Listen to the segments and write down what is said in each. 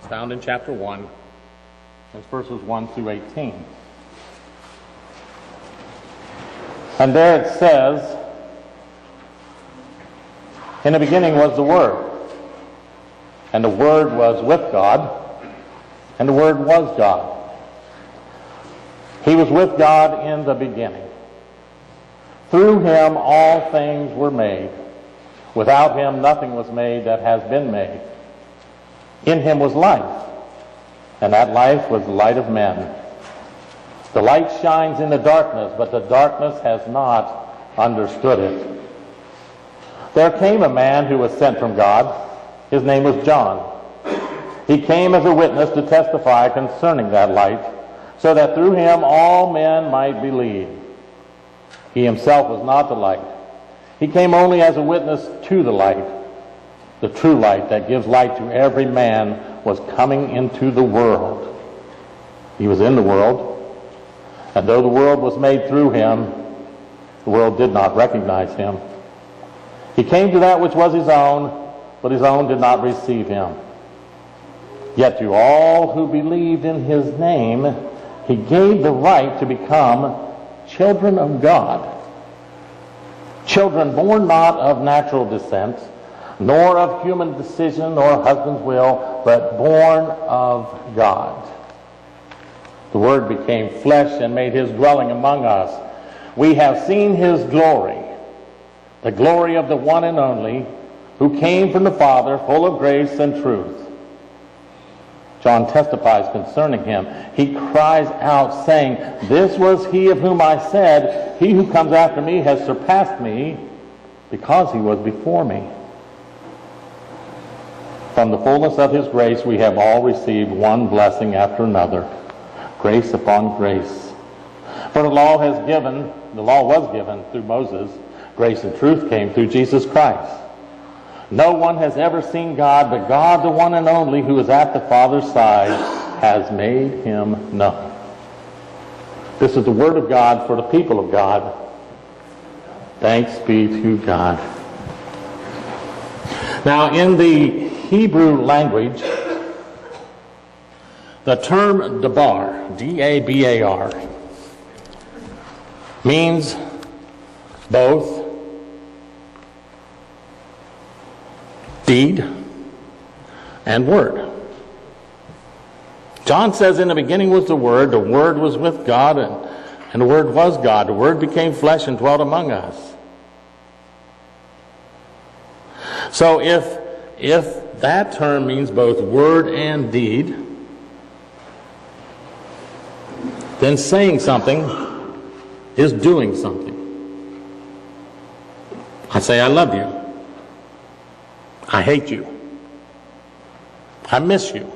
It's found in chapter 1. It's verses 1 through 18. And there it says, "In the beginning was the Word, and the Word was with God, and the Word was God. He was with God in the beginning. Through him all things were made. Without him nothing was made that has been made. In him was life, and that life was the light of men. The light shines in the darkness, but the darkness has not understood it. There came a man who was sent from God. His name was John. He came as a witness to testify concerning that light, so that through him all men might believe. He himself was not the light. He came only as a witness to the light. The true light that gives light to every man was coming into the world. He was in the world, and though the world was made through him, the world did not recognize him. He came to that which was his own, but his own did not receive him. Yet to all who believed in his name, he gave the right to become children of God. Children born not of natural descent, nor of human decision or husband's will, but born of God. The Word became flesh and made his dwelling among us. We have seen his glory, the glory of the one and only, who came from the Father, full of grace and truth." John testifies concerning him. He cries out, saying, "This was he of whom I said, he who comes after me has surpassed me, because he was before me." From the fullness of his grace we have all received one blessing after another, grace upon grace. For the law was given through Moses. Grace and truth came through Jesus Christ. No one has ever seen God, but God, the one and only, who is at the Father's side, has made him known. This is the word of God for the people of God. Thanks be to God. Now, in the Hebrew language, the term dabar, D-A-B-A-R, means both deed and word. John says, "In the beginning was the Word was with God, and the Word was God. The Word became flesh and dwelt among us." So if that term means both word and deed, then saying something is doing something. I say, "I love you. I hate you. I miss you.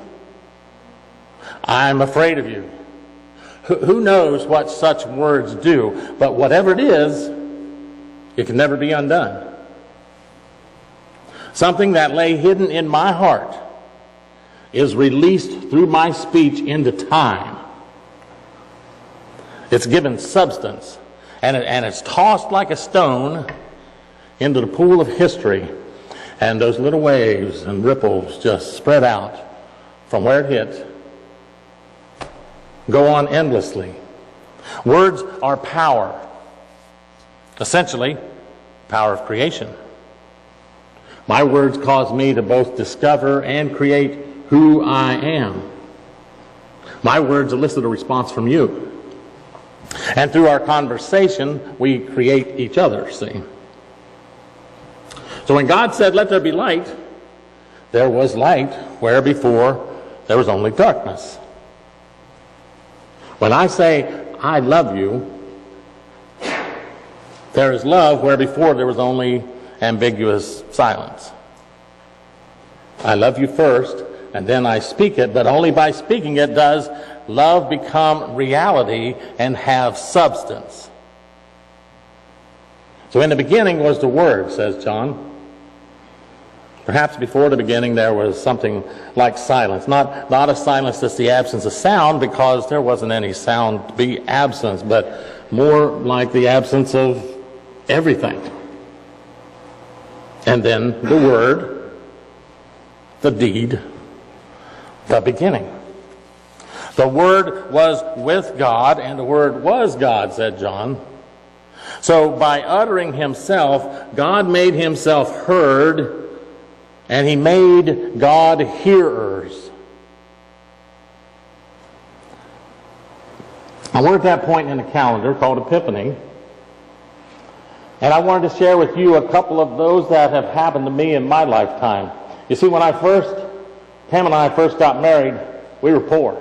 I'm afraid of you." Who knows what such words do? But whatever it is, it can never be undone. Something that lay hidden in my heart is released through my speech into time. It's given substance, and it's tossed like a stone into the pool of history. And those little waves and ripples just spread out from where it hit, go on endlessly. Words are power. Essentially, power of creation. My words cause me to both discover and create who I am. My words elicit a response from you. And through our conversation, we create each other, see? So when God said, "Let there be light," there was light where before there was only darkness. When I say, "I love you," there is love where before there was only ambiguous silence. I love you first, and then I speak it, but only by speaking it does love become reality and have substance. So in the beginning was the Word, says John. Perhaps before the beginning there was something like silence. Not a silence that's the absence of sound, because there wasn't any sound to be absence, but more like the absence of everything. And then the Word, the deed, the beginning. The Word was with God, and the Word was God, said John. So by uttering himself, God made himself heard, and he made God hearers. And we're at that point in the calendar called Epiphany. And I wanted to share with you a couple of those that have happened to me in my lifetime. You see, when Pam and I first got married, we were poor.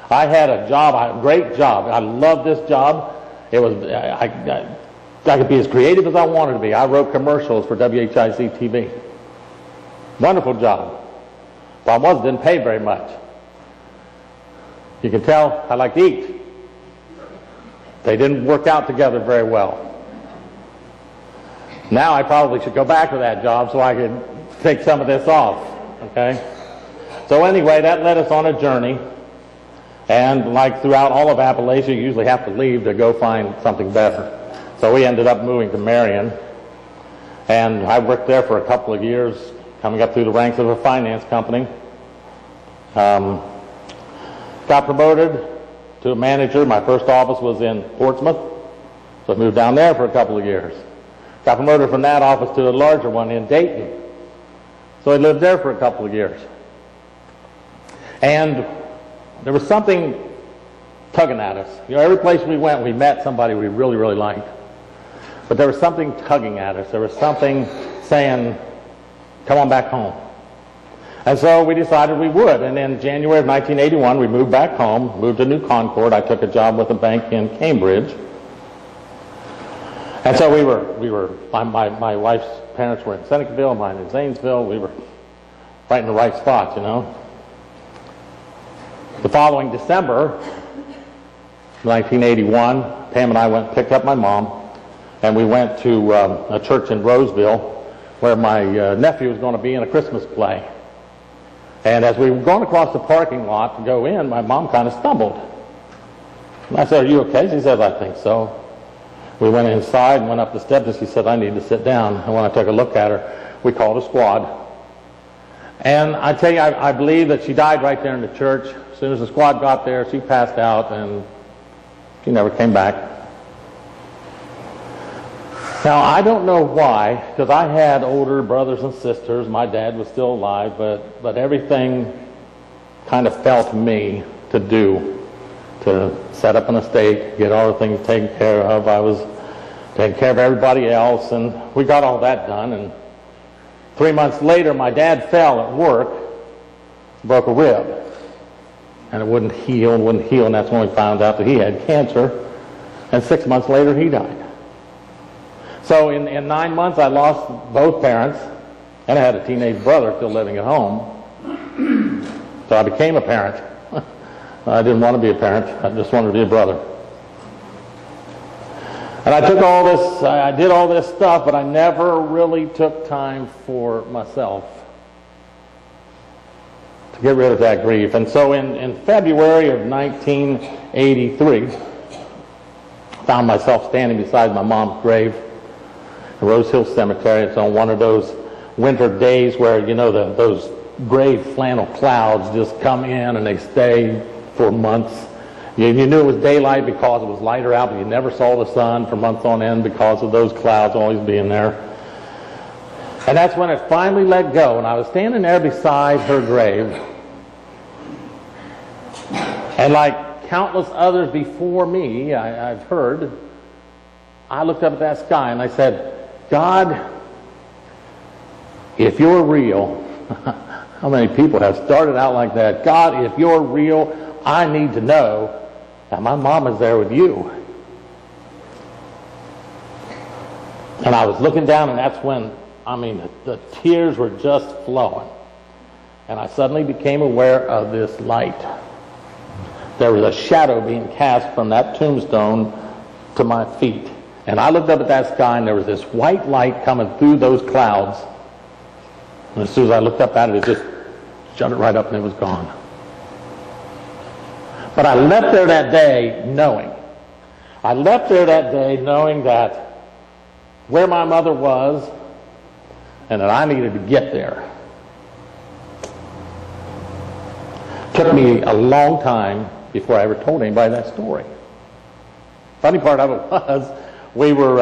I had a job, a great job. I loved this job. It was I could be as creative as I wanted to be. I wrote commercials for WHIC TV. Wonderful job. Problem was, it didn't pay very much. You can tell I like to eat. They didn't work out together very well. Now I probably should go back to that job so I could take some of this off. Okay? So anyway, that led us on a journey. And like throughout all of Appalachia, you usually have to leave to go find something better. So we ended up moving to Marion. And I worked there for a couple of years, coming up through the ranks of a finance company. Got promoted to a manager. My first office was in Portsmouth. So I moved down there for a couple of years. Got promoted from that office to a larger one in Dayton. So I lived there for a couple of years. And there was something tugging at us. You know, every place we went, we met somebody we really, really liked. But there was something tugging at us. There was something saying, come on back home. And so we decided we would. And in January of 1981, we moved back home, moved to New Concord. I took a job with a bank in Cambridge. And so my wife's parents were in Senecaville, mine in Zanesville. We were right in the right spot, you know. The following December, 1981, Pam and I went and picked up my mom, and we went to a church in Roseville where my nephew was going to be in a Christmas play. And as we were going across the parking lot to go in, my mom kind of stumbled. And I said, "Are you okay?" She said, "I think so." We went inside and went up the steps, and she said, "I need to sit down." And when I took a look at her, we called a squad. And I tell you, I believe that she died right there in the church. As soon as the squad got there, she passed out, and she never came back. Now, I don't know why, because I had older brothers and sisters. My dad was still alive, but everything kind of fell to me to do, to set up an estate, get all the things taken care of. I was taking care of everybody else, and we got all that done. And 3 months later, my dad fell at work, broke a rib, and it wouldn't heal, and that's when we found out that he had cancer, and 6 months later, he died. So in 9 months, I lost both parents, and I had a teenage brother still living at home. So I became a parent. I didn't want to be a parent. I just wanted to be a brother. And I took all this, I did all this stuff, but I never really took time for myself to get rid of that grief. And so in February of 1983, I found myself standing beside my mom's grave. Rose Hill Cemetery. It's on one of those winter days where, you know, those gray flannel clouds just come in and they stay for months. You knew it was daylight because it was lighter out, but you never saw the sun for months on end because of those clouds always being there. And that's when it finally let go, and I was standing there beside her grave. And like countless others before me, I've heard, I looked up at that sky and I said, "God, if you're real," how many people have started out like that? "God, if you're real, I need to know that my mom is there with you." And I was looking down, and that's when, the tears were just flowing. And I suddenly became aware of this light. There was a shadow being cast from that tombstone to my feet. And I looked up at that sky, and there was this white light coming through those clouds. And as soon as I looked up at it, it just shut it right up, and it was gone. But I left there that day knowing. I left there that day knowing that where my mother was, and that I needed to get there. took me a long time before I ever told anybody that story. Funny part of it was, we were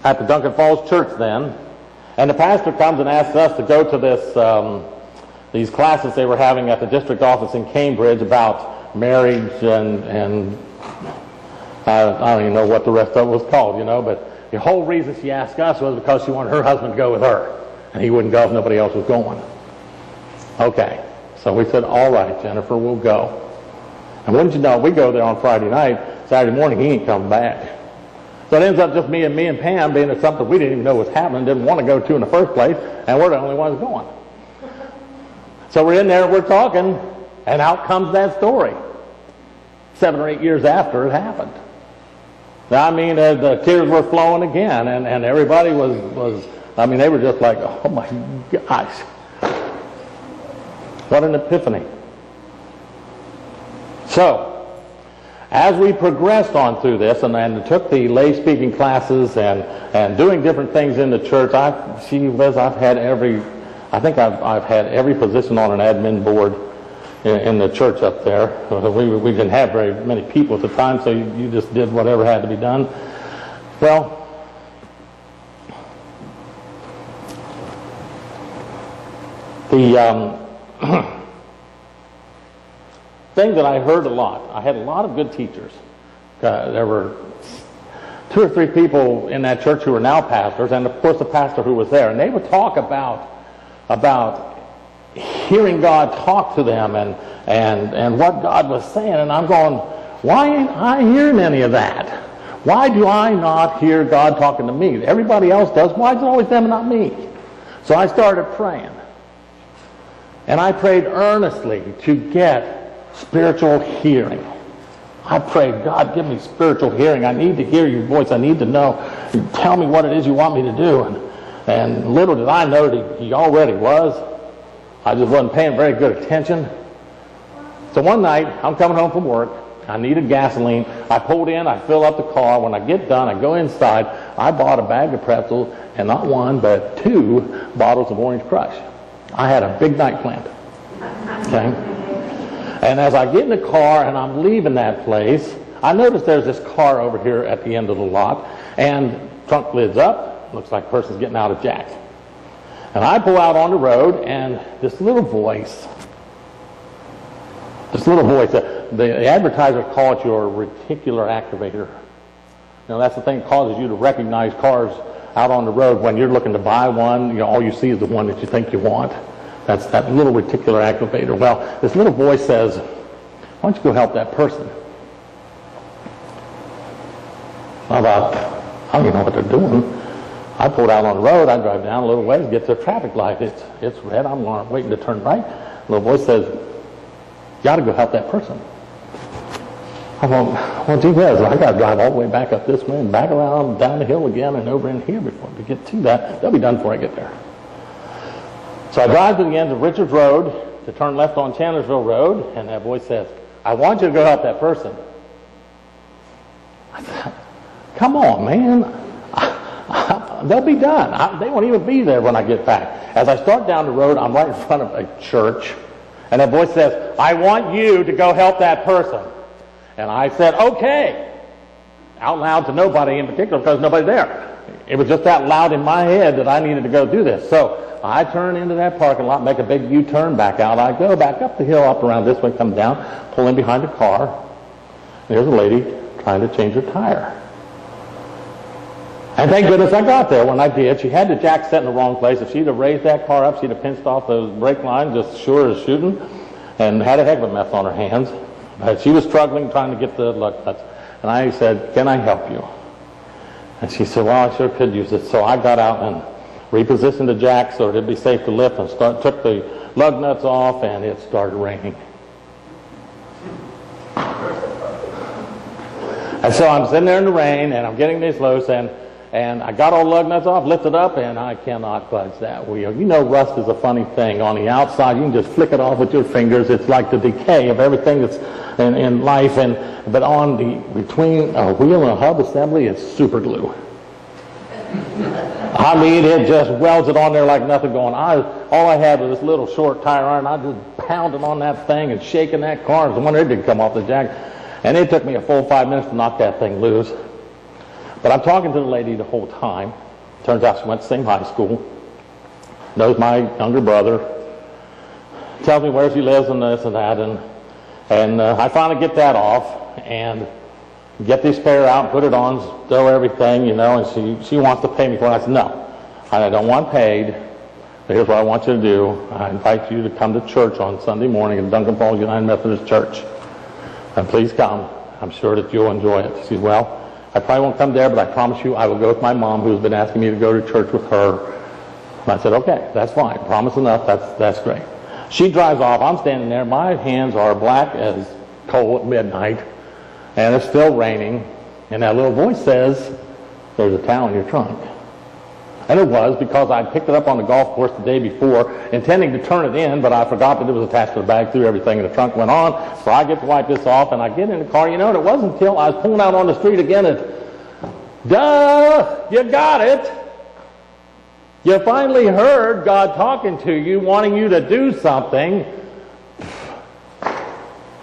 at the Duncan Falls Church then, and the pastor comes and asks us to go to these classes they were having at the district office in Cambridge about marriage and I don't even know what the rest of it was called, but the whole reason she asked us was because she wanted her husband to go with her, and he wouldn't go if nobody else was going. Okay, so we said, all right, Jennifer, we'll go. And wouldn't you know, we go there on Friday night, Saturday morning, he ain't coming back. So it ends up just me and Pam being at something we didn't even know was happening, didn't want to go to in the first place, and we're the only ones going. So we're in there, we're talking, and out comes that story 7 or 8 years after it happened. I mean, the tears were flowing again, and everybody was, they were just like, oh my gosh, what an epiphany. So, as we progressed on through this and took the lay speaking classes and doing different things in the church, I've had every position on an admin board in the church up there. We didn't have very many people at the time, so you just did whatever had to be done. Well, the thing that I heard a lot, I had a lot of good teachers. There were 2 or 3 people in that church who were now pastors, and of course the pastor who was there, and they would talk about hearing God talk to them and what God was saying, and I'm going, why ain't I hearing any of that? Why do I not hear God talking to me? Everybody else does. Why is it always them and not me? So I started praying. And I prayed earnestly to get spiritual hearing. I prayed, God, give me spiritual hearing. I need to hear your voice. I need to know. Tell me what it is you want me to do. And little did I know that he already was. I just wasn't paying very good attention. So one night, I'm coming home from work. I needed gasoline. I pulled in. I fill up the car. When I get done, I go inside. I bought a bag of pretzels, and not 1, but 2 bottles of Orange Crush. I had a big night planned. Okay? And as I get in the car and I'm leaving that place, I notice there's this car over here at the end of the lot, and trunk lid's up. Looks like a person's getting out of Jack's. And I pull out on the road, and this little voice, the advertiser calls it your reticular activator. That's the thing that causes you to recognize cars out on the road when you're looking to buy one. All you see is the one that you think you want. That's that little reticular activator. Well, this little voice says, why don't you go help that person? I thought, I don't even know what they're doing. I pulled out on the road. I drive down a little ways, get to the traffic light. It's red. I'm waiting to turn right. The little voice says, you got to go help that person. I thought, well, gee whiz, I got to drive all the way back up this way and back around down the hill again and over in here before we get to that. They'll be done before I get there. So I drive to the end of Richards Road to turn left on Chandlersville Road, and that voice says, I want you to go help that person. I thought, come on, man. They'll be done. They won't even be there when I get back. As I start down the road, I'm right in front of a church, and that voice says, I want you to go help that person. And I said, okay, out loud to nobody in particular because nobody there. It was just that loud in my head that I needed to go do this. So I turn into that parking lot, make a big U-turn, back out. I go back up the hill, up around this way, come down, pull in behind a car. There's a lady trying to change her tire. And thank goodness I got there when I did. She had the jack set in the wrong place. If she'd have raised that car up, she'd have pinched off those brake lines just sure as shooting and had a heck of a mess on her hands. But she was struggling, trying to get the lug nuts. And I said, can I help you? And she said, well, I sure could use it. So I got out and repositioned the jack so it'd be safe to lift and took the lug nuts off, and it started raining. And so I'm sitting there in the rain, and I'm getting this loose, and I got all the lug nuts off, lifted up, and I cannot budge that wheel. Rust is a funny thing. On the outside, you can just flick it off with your fingers. It's like the decay of everything that's in life. But between a wheel and a hub assembly, it's super glue. I mean, it just welded on there like nothing going on. All I had was this little short tire iron. I just pounded on that thing and shaking that car. The wonder it didn't come off the jack. And it took me a full 5 minutes to knock that thing loose. But I'm talking to the lady the whole time. Turns out she went to the same high school. Knows my younger brother. Tells me where she lives and this and that. And I finally get that off and get the spare out, put it on, stow everything, and she wants to pay me for it. I said, no, I don't want paid, but here's what I want you to do. I invite you to come to church on Sunday morning at Duncan Falls United Methodist Church. And please come. I'm sure that you'll enjoy it. She said, well, I probably won't come there, but I promise you I will go with my mom, who's been asking me to go to church with her. And I said, okay, that's fine. Promise enough. That's great. She drives off. I'm standing there. My hands are black as coal at midnight. And it's still raining, and that little voice says, there's a towel in your trunk. And it was, because I picked it up on the golf course the day before, intending to turn it in, but I forgot that it was attached to the bag, threw everything, and the trunk went on. So I get to wipe this off, and I get in the car, and it wasn't until I was pulling out on the street again duh, you got it. You finally heard God talking to you, wanting you to do something.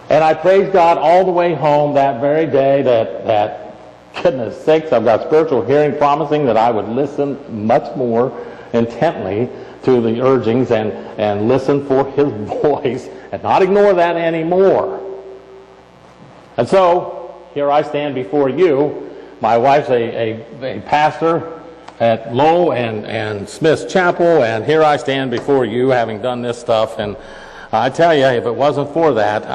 And I praised God all the way home that very day that goodness sakes, I've got spiritual hearing promising that I would listen much more intently to the urgings and listen for his voice and not ignore that anymore. And so, here I stand before you. My wife's a pastor at Lowell and Smith's Chapel, and here I stand before you having done this stuff. And I tell you, if it wasn't for that,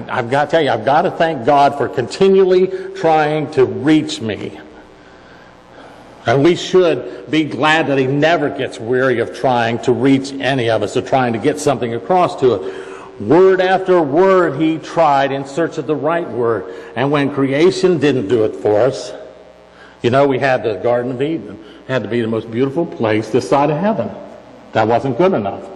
I've got to tell you, I've got to thank God for continually trying to reach me. And we should be glad that he never gets weary of trying to reach any of us, or trying to get something across to us. Word after word he tried in search of the right word. And when creation didn't do it for us, we had the Garden of Eden. It had to be the most beautiful place this side of heaven. That wasn't good enough.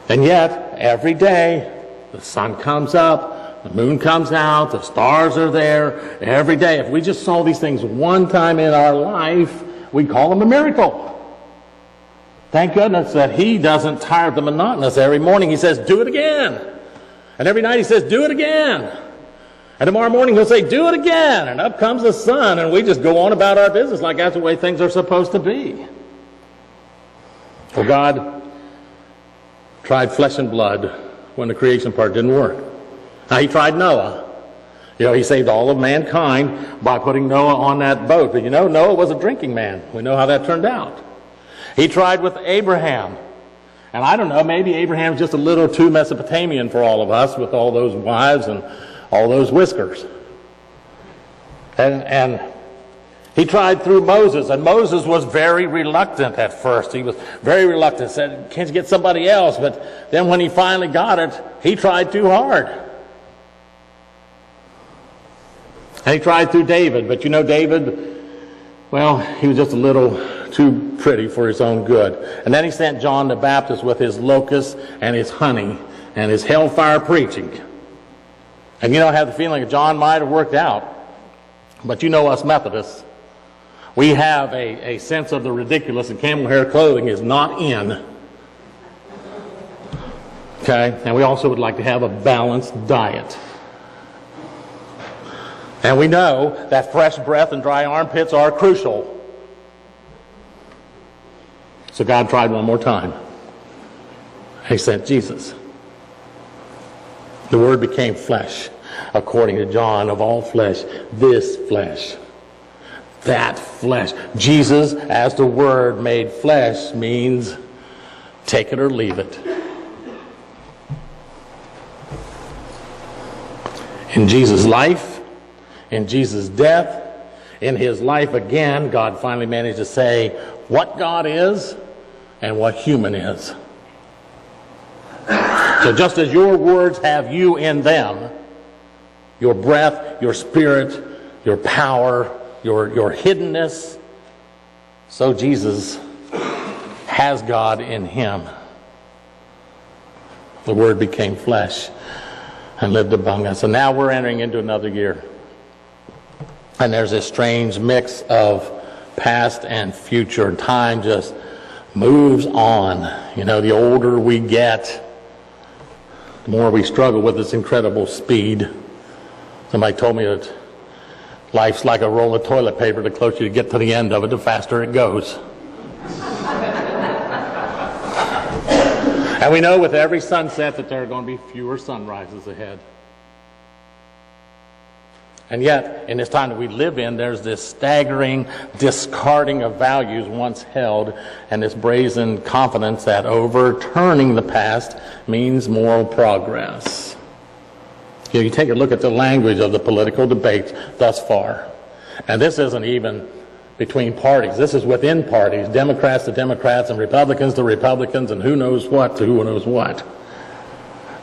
And yet, every day, the sun comes up, the moon comes out, the stars are there. Every day, if we just saw these things one time in our life, we'd call them a miracle. Thank goodness that he doesn't tire of the monotonous. Every morning he says, do it again. And every night he says, do it again. And tomorrow morning he'll say, do it again. And up comes the sun, and we just go on about our business like that's the way things are supposed to be. Well, God tried flesh and blood when the creation part didn't work. Now, he tried Noah. He saved all of mankind by putting Noah on that boat. But Noah was a drinking man. We know how that turned out. He tried with Abraham. And I don't know, maybe Abraham's just a little too Mesopotamian for all of us, with all those wives and all those whiskers. And he tried through Moses, and Moses was very reluctant at first. He was very reluctant, said, can't you get somebody else? But then when he finally got it, he tried too hard. And he tried through David, but David, well, he was just a little too pretty for his own good. And then he sent John the Baptist with his locusts and his honey and his hellfire preaching. And I have the feeling that John might have worked out. But us Methodists, we have a sense of the ridiculous, and camel hair clothing is not in. Okay? And we also would like to have a balanced diet. And we know that fresh breath and dry armpits are crucial. So God tried one more time. He sent Jesus. The Word became flesh, according to John, of all flesh, this flesh. That flesh. Jesus, as the Word made flesh, means take it or leave it. In Jesus' life, in Jesus' death, in his life again, God finally managed to say what God is and what human is. So just as your words have you in them, your breath, your spirit, your power, your hiddenness, so Jesus has God in him. The Word became flesh and lived among us. And now we're entering into another year. And there's this strange mix of past and future. Time just moves on. You know, the older we get, the more we struggle with this incredible speed. Somebody told me that life's like a roll of toilet paper. The closer you get to the end of it, the faster it goes. And we know with every sunset that there are going to be fewer sunrises ahead. And yet, in this time that we live in, there's this staggering discarding of values once held, and this brazen confidence that overturning the past means moral progress. You take a look at the language of the political debates thus far. And this isn't even between parties. This is within parties, Democrats to Democrats and Republicans to Republicans and who knows what to who knows what.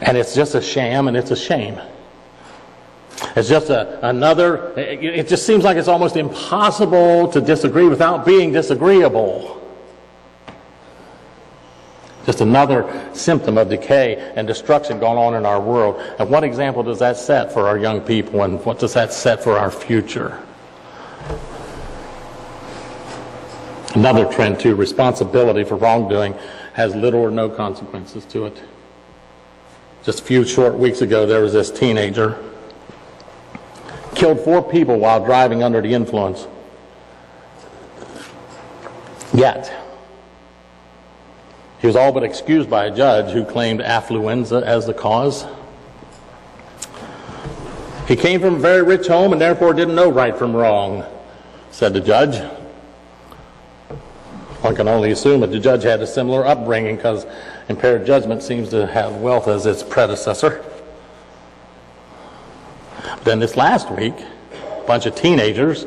And it's just a sham and it's a shame. It's just it just seems like it's almost impossible to disagree without being disagreeable. Just another symptom of decay and destruction going on in our world. And what example does that set for our young people, and what does that set for our future? Another trend, too, responsibility for wrongdoing has little or no consequences to it. Just a few short weeks ago, there was this teenager killed 4 people while driving under the influence. Yet, he was all but excused by a judge who claimed affluenza as the cause. He came from a very rich home and therefore didn't know right from wrong, said the judge. One can only assume that the judge had a similar upbringing, because impaired judgment seems to have wealth as its predecessor. But then this last week, a bunch of teenagers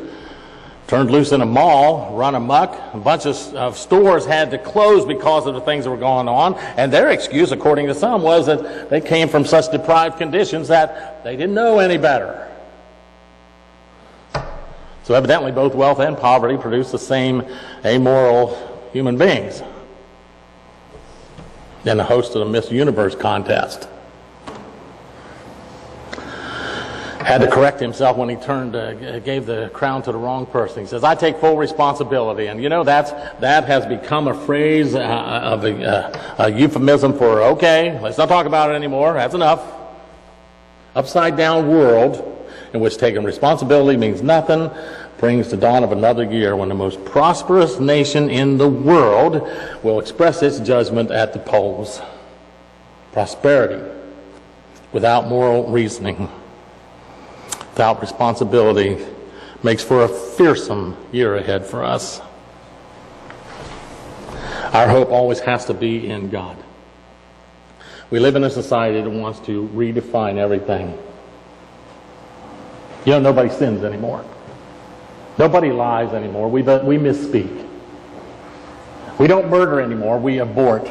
turned loose in a mall, run amok. A bunch of stores had to close because of the things that were going on. And their excuse, according to some, was that they came from such deprived conditions that they didn't know any better. So evidently both wealth and poverty produce the same amoral human beings. Then the host of the Miss Universe contest had to correct himself when he gave the crown to the wrong person. He says, "I take full responsibility." And you know, that has become a phrase, a euphemism for, okay, let's not talk about it anymore, that's enough. Upside down world in which taking responsibility means nothing brings the dawn of another year when the most prosperous nation in the world will express its judgment at the polls. Prosperity without moral reasoning, without responsibility, makes for a fearsome year ahead for us. Our hope always has to be in God. We live in a society that wants to redefine everything. You know, nobody sins anymore. Nobody lies anymore. We misspeak. We don't murder anymore. We abort.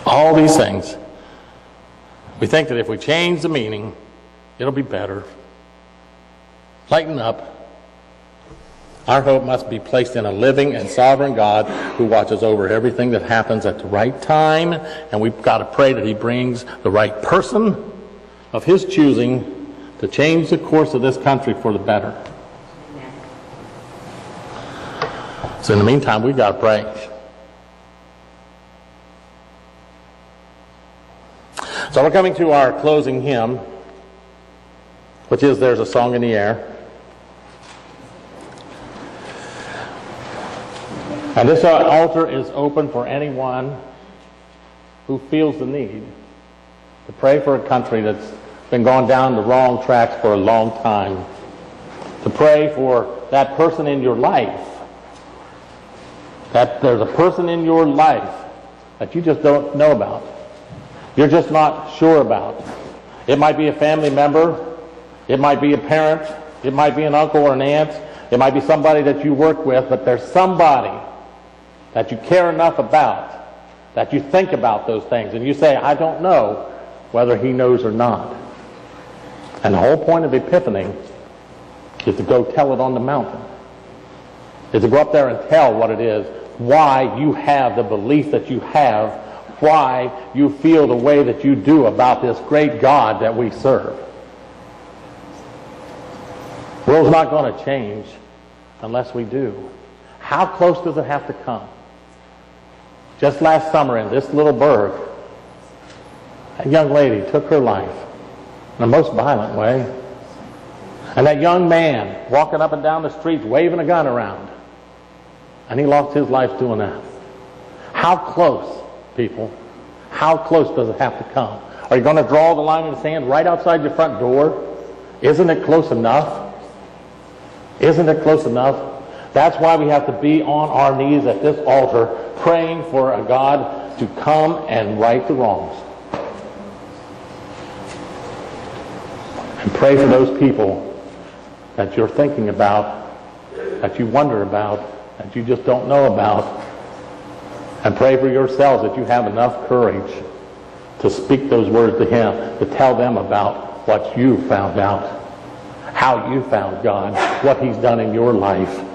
All these things. We think that if we change the meaning, it'll be better. Lighten up. Our hope must be placed in a living and sovereign God who watches over everything that happens at the right time, and we've got to pray that He brings the right person of His choosing to change the course of this country for the better. So in the meantime, we've got to pray. So we're coming to our closing hymn, which is "There's a Song in the Air." And this altar is open for anyone who feels the need to pray for a country that's been going down the wrong tracks for a long time, to pray for that person in your life, that there's a person in your life that you just don't know about. You're just not sure about. It might be a family member, it might be a parent, it might be an uncle or an aunt, it might be somebody that you work with, but there's somebody that you care enough about, that you think about those things, and you say, I don't know whether he knows or not. And the whole point of Epiphany is to go tell it on the mountain, is to go up there and tell what it is, why you have the belief that you have, why you feel the way that you do about this great God that we serve. world's not going to change unless we do. How close does it have to come? Just last summer in this little burg, a young lady took her life in the most violent way. And that young man walking up and down the streets waving a gun around. And he lost his life doing that. How close, people? How close does it have to come? Are you going to draw the line in the sand right outside your front door? Isn't it close enough? Isn't it close enough? That's why we have to be on our knees at this altar praying for a God to come and right the wrongs. And pray for those people that you're thinking about, that you wonder about, that you just don't know about. And pray for yourselves that you have enough courage to speak those words to Him, to tell them about what you found out, how you found God, what He's done in your life.